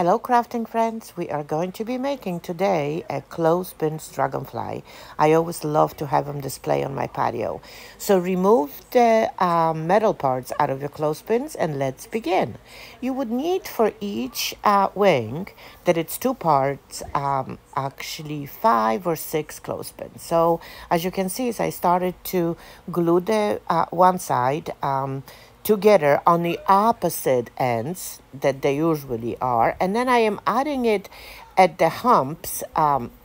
Hello crafting friends, we are going to be making today a clothespin dragonfly. I always love to have them display on my patio. So remove the metal parts out of your clothespins and let's begin. You would need for each wing that it's two parts, actually 5 or 6 clothespins. So as you can see, as I started to glue the one side, together on the opposite ends that they usually are, and then I am adding it at the humps,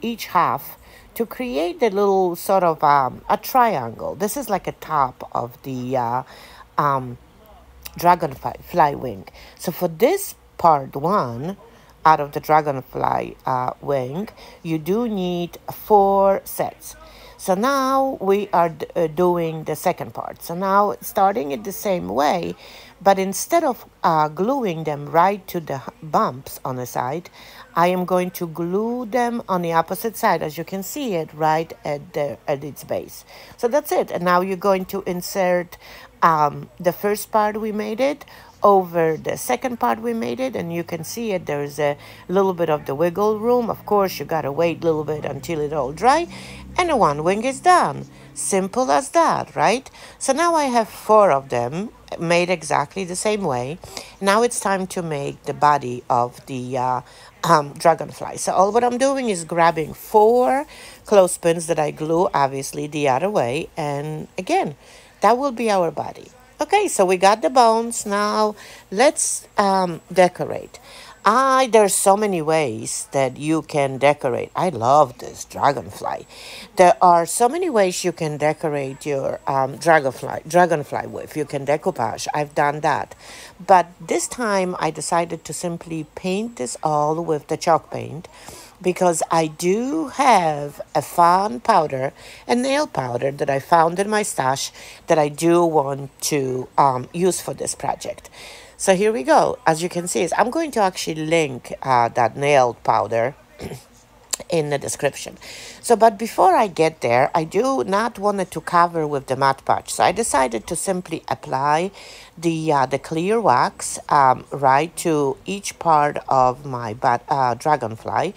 each half, to create a little sort of a triangle. This is like a top of the um, dragonfly wing. So for this part one out of the dragonfly wing, you do need 4 sets. So now we are doing the second part. So now starting it the same way, but instead of gluing them right to the bumps on the side, I am going to glue them on the opposite side, as you can see it, right at its base. So that's it. And now you're going to insert the first part we made it over the second part we made it, and you can see it, there's a little bit of the wiggle room. Of course, you gotta wait a little bit until it all dry, and the one wing is done. Simple as that, right? So now I have 4 of them made exactly the same way. Now it's time to make the body of the dragonfly. So all what I'm doing is grabbing 4 clothespins that I glue obviously the other way, and again, that will be our body. Okay, so we got the bones. Now let's decorate. There's so many ways that you can decorate. I love this dragonfly. There are so many ways you can decorate your dragonfly with. You can decoupage. I've done that. But this time I decided to simply paint this all with the chalk paint, because I do have a fawn powder, a nail powder that I found in my stash that I do want to use for this project. So here we go. As you can see, I'm going to actually link that nail powder in the description. So, but before I get there, I do not want it to cover with the Mod Podge. So I decided to simply apply the clear wax right to each part of my dragonfly,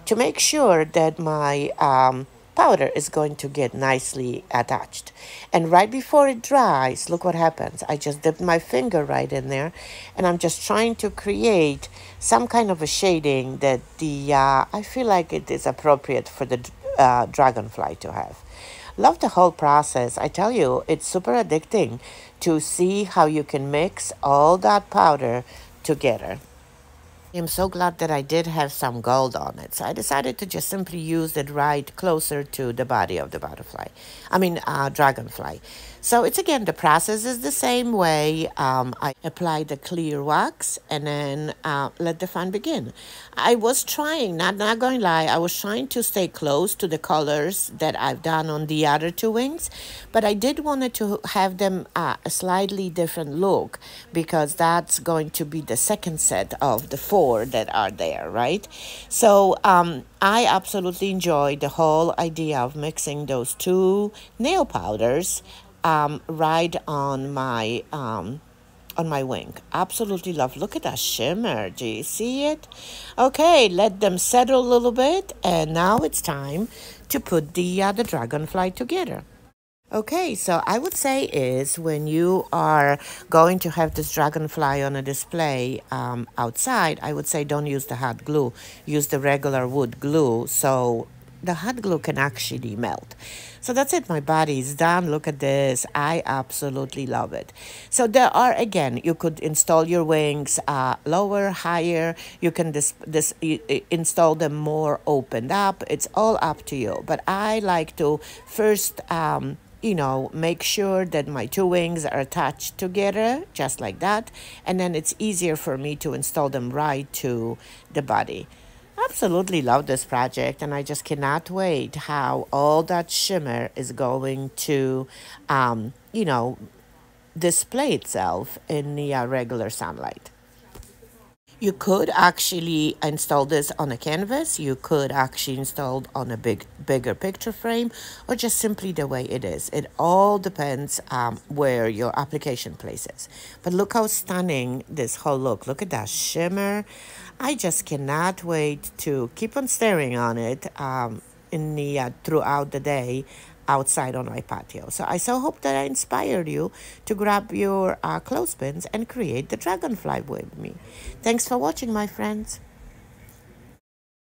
to make sure that my powder is going to get nicely attached. And right before it dries, look what happens. I just dipped my finger right in there, and I'm just trying to create some kind of a shading that I feel like it is appropriate for the dragonfly to have. Love the whole process. I tell you, it's super addicting to see how you can mix all that powder together. I'm so glad that I did have some gold on it. So I decided to just simply use it right closer to the body of the dragonfly. So it's again, the process is the same way. I apply the clear wax and then let the fun begin. I was trying, not going to lie, I was trying to stay close to the colors that I've done on the other 2 wings, but I did want to have them a slightly different look, because that's going to be the second set of the 4 that are there, right? So I absolutely enjoyed the whole idea of mixing those 2 nail powders right on my wing. Absolutely love. Look at that shimmer. Do you see it? Okay, let them settle a little bit, and now it's time to put the dragonfly together. Okay, so I would say is when you are going to have this dragonfly on a display outside, I would say don't use the hot glue. Use the regular wood glue, so the hot glue can actually melt. So that's it. My body is done. Look at this. I absolutely love it. So there are, again, you could install your wings lower, higher. You can install them more opened up. It's all up to you. But I like to first make sure that my 2 wings are attached together, just like that. And then it's easier for me to install them right to the body. Absolutely love this project, and I just cannot wait how all that shimmer is going to, display itself in the regular sunlight. You could actually install this on a canvas. You could actually install it on a bigger picture frame, or just simply the way it is. It all depends where your application place is. But look how stunning this whole look. Look at that shimmer. I just cannot wait to keep on staring on it in the throughout the day outside on my patio. So I so hope that I inspired you to grab your clothespins and create the dragonfly with me. Thanks for watching, my friends.